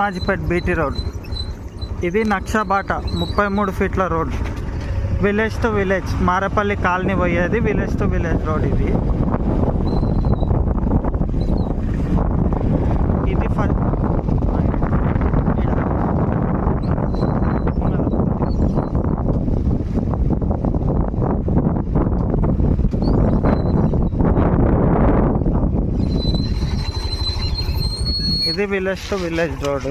మాజిపేట్ BT road. ఇది నక్షబాట 33 ఫీట్ల road. Village to village Marapalli colony పోయేది విలేజ్ టు విలేజ్ రోడ్. ఇది ఇది village to village road.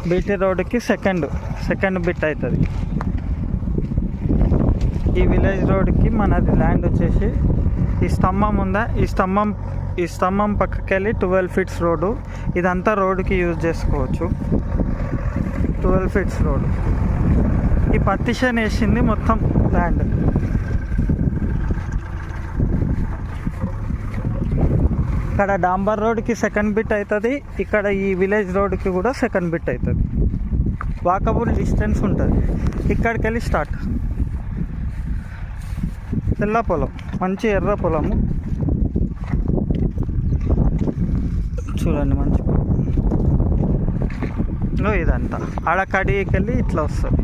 BT రోడ్కి సెకండ్ బిట్ అవుతుంది. ఈ విలేజ్ రోడ్కి మనది ల్యాండ్ వచ్చేసి ఈ స్తంభం ఉందా, ఈ స్తంభం పక్కకి వెళ్ళి 12 ఫీట్స్ రోడ్డు. ఇదంతా రోడ్డుకి యూజ్ చేసుకోవచ్చు. 12 ఫీట్స్ రోడ్. ఈ పత్తిషన్ వేసింది మొత్తం ల్యాండ్. ఇక్కడ డాంబర్ రోడ్కి సెకండ్ బిట్ అవుతుంది. ఇక్కడ ఈ విలేజ్ రోడ్కి కూడా సెకండ్ బిట్ అవుతుంది. వాకబుల్ డిస్టెన్స్ ఉంటుంది. ఇక్కడికి వెళ్ళి స్టార్ట్. తెల్ల పొలం, మంచి ఎర్ర పొలము చూడండి. మంచి పొలం ఇదంతా ఆడ కడికి వెళ్ళి ఇట్లా వస్తుంది.